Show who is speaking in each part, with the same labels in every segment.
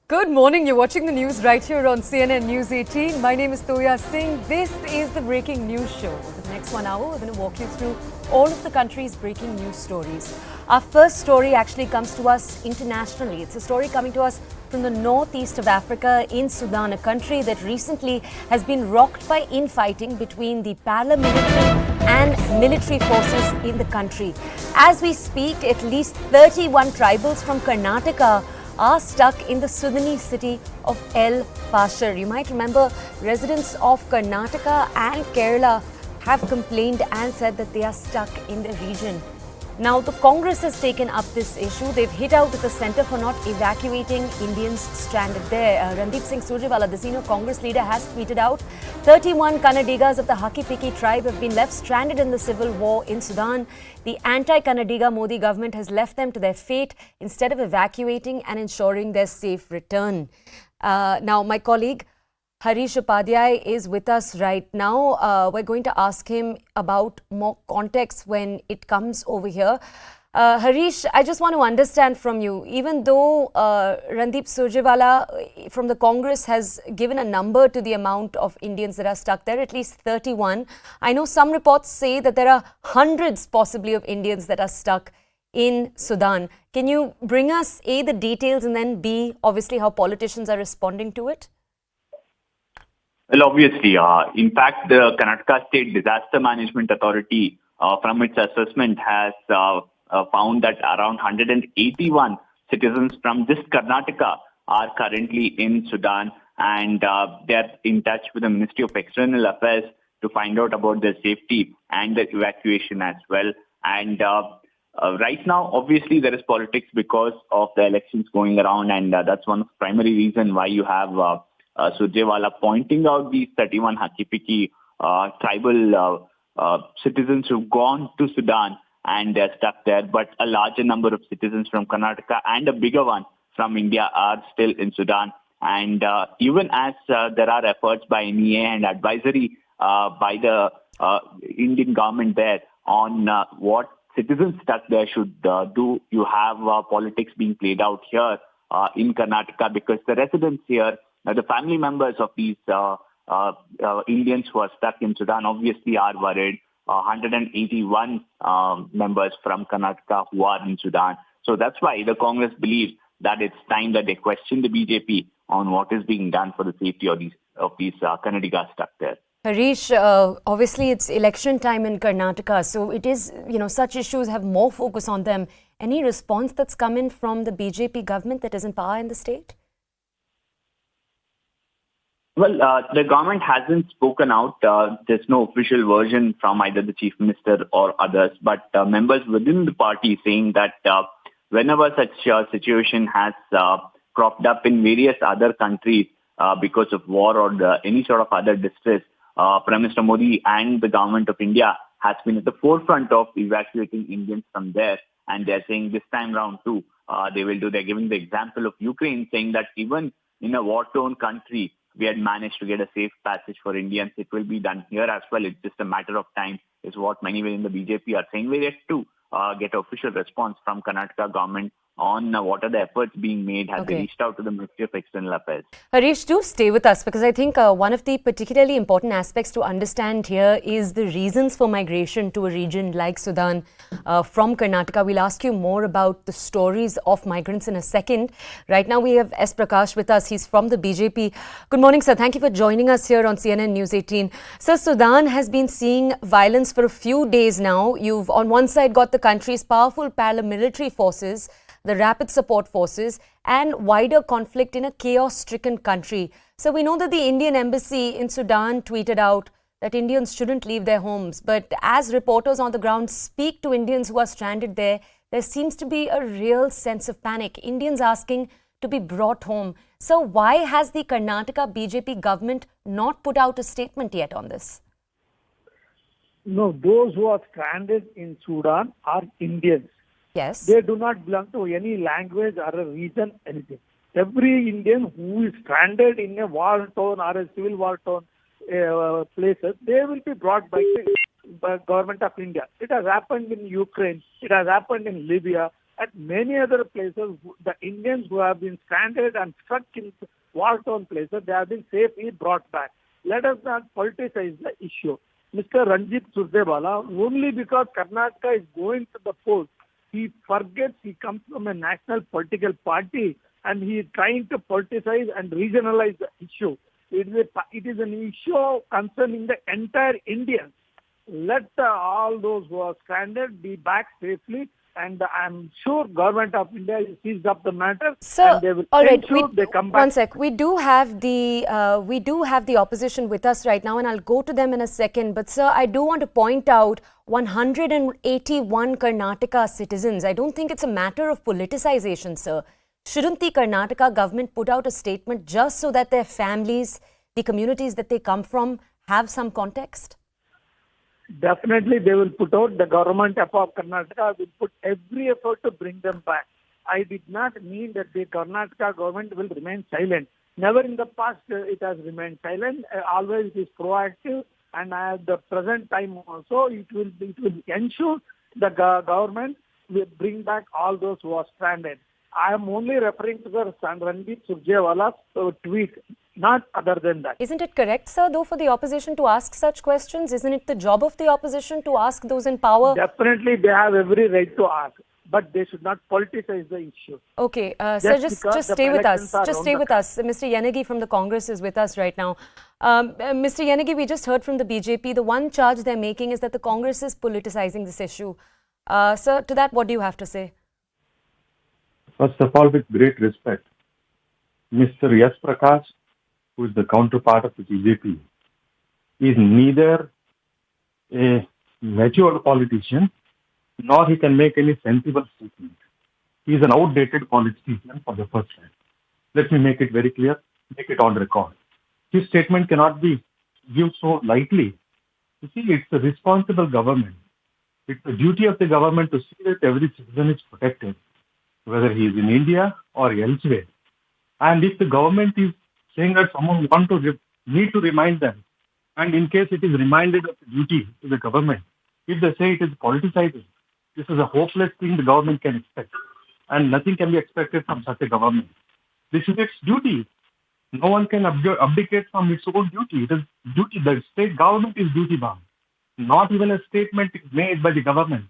Speaker 1: Good morning. You're watching the news right here on CNN News 18. My name is Toya Singh. This is the breaking news show. For the next 1 hour, we're going to walk you through all of the country's breaking news stories. Our first story actually comes to us internationally. It's a story coming to us from the northeast of Africa in Sudan, a country that recently has been rocked by infighting between the paramilitary and military forces in the country. As we speak, at least 31 tribals from Karnataka are stuck in the Sudanese city of al-bashir. You might remember residents of Karnataka and Kerala have complained and said that they are stuck in the region. Now, the Congress has taken up this issue. They've hit out at the centre for not evacuating Indians stranded there. Randeep Singh Surjewala, the senior Congress leader, has tweeted out 31 Kannadigas of the Hakki-Pikki tribe have been left stranded in the civil war in Sudan. The anti-Kannadiga Modi government has left them to their fate instead of evacuating and ensuring their safe return. Now, my colleague Harish Upadhyay is with us right now. We're going to ask him about more context when it comes over here. Harish, I just want to understand from you, even though Randeep Surjewala from the Congress has given a number to the amount of Indians that are stuck there, at least 31, I know some reports say that there are hundreds possibly of Indians that are stuck in Sudan. Can you bring us A, the details, and then B, obviously how politicians are responding to it?
Speaker 2: Well, obviously, in fact, the Karnataka State Disaster Management Authority, from its assessment, has found that around 181 citizens from just Karnataka are currently in Sudan, and they're in touch with the Ministry of External Affairs to find out about their safety and the evacuation as well. And right now, obviously, there is politics because of the elections going around, and that's one of the primary reasons why you have Surjewala pointing out these 31 Hakki-Pikki tribal citizens who've gone to Sudan and they're stuck there. But a larger number of citizens from Karnataka and a bigger one from India are still in Sudan. And even as there are efforts by NEA and advisory by the Indian government there on what citizens stuck there should do, you have politics being played out here in Karnataka, because the residents here, the family members of these Indians who are stuck in Sudan, obviously are worried. 181 members from Karnataka who are in Sudan. So that's why the Congress believes that it's time that they question the BJP on what is being done for the safety of these Kannadigas stuck there.
Speaker 1: Harish, obviously it's election time in Karnataka, so it is, such issues have more focus on them. Any response that's come in from the BJP government that is in power in the state?
Speaker 2: Well, the government hasn't spoken out. There's no official version from either the chief minister or others, but members within the party saying that whenever such a situation has cropped up in various other countries because of war or any sort of other distress, Prime Minister Modi and the government of India has been at the forefront of evacuating Indians from there. And they're saying this time round too, they will do. They're giving the example of Ukraine, saying that even in a war-torn country, we had managed to get a safe passage for Indians. It will be done here as well. It's just a matter of time, is what many in the BJP are saying. We're yet to get an official response from Karnataka government on what are the efforts being made. Have they reached out to the Ministry of External Affairs?
Speaker 1: Harish, do stay with us, because I think one of the particularly important aspects to understand here is the reasons for migration to a region like Sudan from Karnataka. We'll ask you more about the stories of migrants in a second. Right now we have S. Prakash with us. He's from the BJP. Good morning, sir. Thank you for joining us here on CNN News 18. Sir, Sudan has been seeing violence for a few days now. You've on one side got the country's powerful paramilitary forces, the rapid support forces, and wider conflict in a chaos-stricken country. So we know that the Indian embassy in Sudan tweeted out that Indians shouldn't leave their homes. But as reporters on the ground speak to Indians who are stranded there, there seems to be a real sense of panic. Indians asking to be brought home. So why has the Karnataka BJP government not put out a statement yet on this?
Speaker 3: No, those who are stranded in Sudan are Indians.
Speaker 1: Yes.
Speaker 3: They do not belong to any language or a region, anything. Every Indian who is stranded in a war-torn or a civil war-torn places, they will be brought by the government of India. It has happened in Ukraine. It has happened in Libya. At many other places, the Indians who have been stranded and stuck in war-torn places, they have been safely brought back. Let us not politicize the issue. Mr. Ranjit Surjewala, only because Karnataka is going to the polls, he forgets he comes from a national political party and he is trying to politicize and regionalize the issue. It is an issue concerning the entire Indians. Let all those who are stranded be back safely, and I'm sure Government of India is seized up the matter, and they will ensure they come back.
Speaker 1: One sec. We do have the opposition with us right now, and I'll go to them in a second. But sir, I do want to point out 181 Karnataka citizens. I don't think it's a matter of politicization, sir. Shouldn't the Karnataka government put out a statement just so that their families, the communities that they come from, have some context?
Speaker 3: Definitely they will put out, the government of Karnataka will put every effort to bring them back. I did not mean that the Karnataka government will remain silent. Never in the past it has remained silent. Always it is proactive, and at the present time also it will ensure the government will bring back all those who are stranded. I am only referring to the Ranjit Surjewala's tweet, not other than that.
Speaker 1: Isn't it correct, sir, though, for the opposition to ask such questions? Isn't it the job of the opposition to ask those in power?
Speaker 3: Definitely, they have every right to ask, but they should not politicize the issue.
Speaker 1: Okay, sir, just stay with us. Just stay with us. Mr. Yanagi from the Congress is with us right now. Mr. Yanagi, we just heard from the BJP. The one charge they're making is that the Congress is politicizing this issue. Sir, to that, what do you have to say?
Speaker 4: First of all, with great respect, Mr. Yash Prakash, who is the counterpart of the BJP, is neither a mature politician nor he can make any sensible statement. He is an outdated politician for the first time. Let me make it very clear, make it on record. His statement cannot be viewed so lightly. You see, it's a responsible government. It's the duty of the government to see that every citizen is protected, whether he is in India or elsewhere. And if the government is saying that someone need to remind them, and in case it is reminded of the duty to the government, if they say it is politicizing, this is a hopeless thing the government can expect. And nothing can be expected from such a government. This is its duty. No one can abdicate from its own duty. It is duty. The state government is duty bound. Not even a statement is made by the government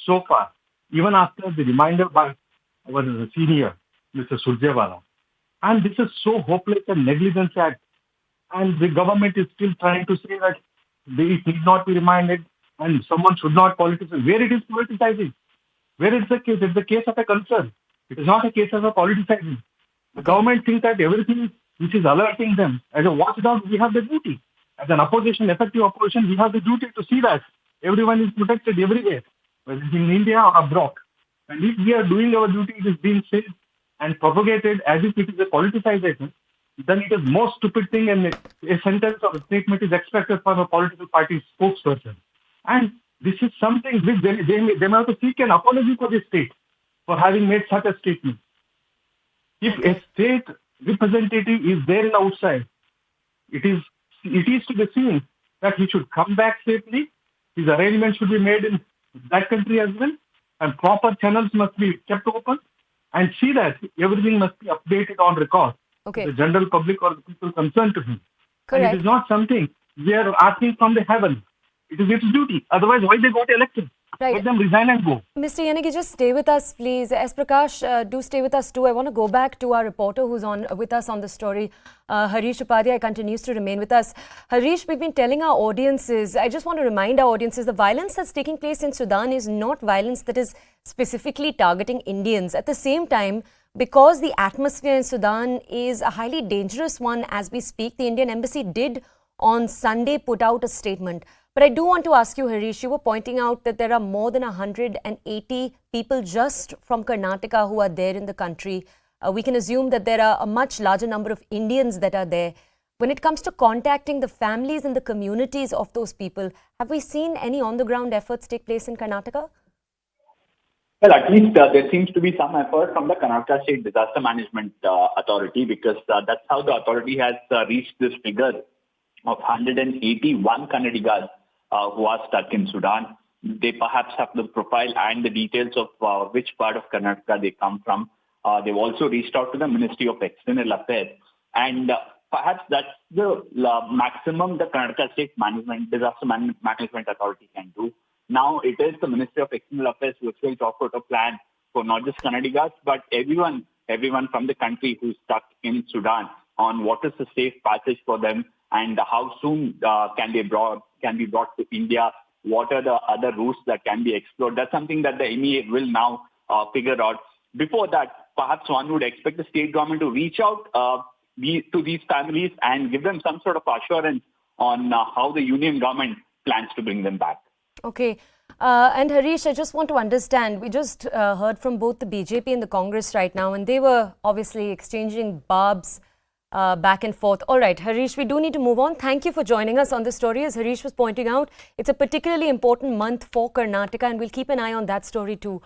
Speaker 4: so far, even after the reminder by our senior, Mr. Surjewala. And this is so hopeless and negligence act. And the government is still trying to say that it need not be reminded and someone should not politicize. Where it is politicizing? Where is the case? It's the case of a concern. It is not a case of a politicizing. The government thinks that everything which is alerting them, as a watchdog, we have the duty. As an opposition, effective opposition, we have the duty to see that everyone is protected everywhere, whether it's in India or abroad. And if we are doing our duty, it is being said and propagated as if it is a politicization, then it is most stupid thing, and a sentence or a statement is expected from a political party spokesperson. And this is something which they may have to seek an apology for the state for having made such a statement. If a state representative is there in the outside, it is to be seen that he should come back safely. His arrangements should be made in that country as well, and proper channels must be kept open, and see that everything must be updated on record.
Speaker 1: Okay.
Speaker 3: The general public or the people concerned to him.
Speaker 1: Correct.
Speaker 3: And it is not something we are asking from the heaven. It is its duty. Otherwise, why they got elected?
Speaker 1: Right.
Speaker 3: Let them resign and go.
Speaker 1: Mr. Yanagi, just stay with us, please. S. Prakash, do stay with us too. I want to go back to our reporter who's on with us on the story. Harish Upadhyay continues to remain with us. Harish, we've been telling our audiences, I just want to remind our audiences, the violence that's taking place in Sudan is not violence that is specifically targeting Indians. At the same time, because the atmosphere in Sudan is a highly dangerous one as we speak, the Indian Embassy did on Sunday put out a statement. But I do want to ask you, Harish, you were pointing out that there are more than 180 people just from Karnataka who are there in the country. We can assume that there are a much larger number of Indians that are there. When it comes to contacting the families and the communities of those people, have we seen any on-the-ground efforts take place in Karnataka?
Speaker 2: Well, at least there seems to be some effort from the Karnataka State Disaster Management Authority, because that's how the authority has reached this figure of 181 Kannadigas who are stuck in Sudan. they perhaps have the profile and the details of which part of Karnataka they come from. They've also reached out to the Ministry of External Affairs. And perhaps that's the maximum the Karnataka State Disaster Management Authority can do. Now it is the Ministry of External Affairs which will talk out a plan for not just Kannadigas, but everyone from the country who's stuck in Sudan on what is the safe passage for them and how soon can be brought to India. What are the other routes that can be explored? That's something that the MEA will now figure out. Before that, perhaps one would expect the state government to reach out to these families and give them some sort of assurance on how the union government plans to bring them back.
Speaker 1: Okay. And Harish, I just want to understand, we just heard from both the BJP and the Congress right now, and they were obviously exchanging barbs back and forth. All right, Harish, we do need to move on. Thank you for joining us on this story. As Harish was pointing out, it's a particularly important month for Karnataka, and we'll keep an eye on that story too.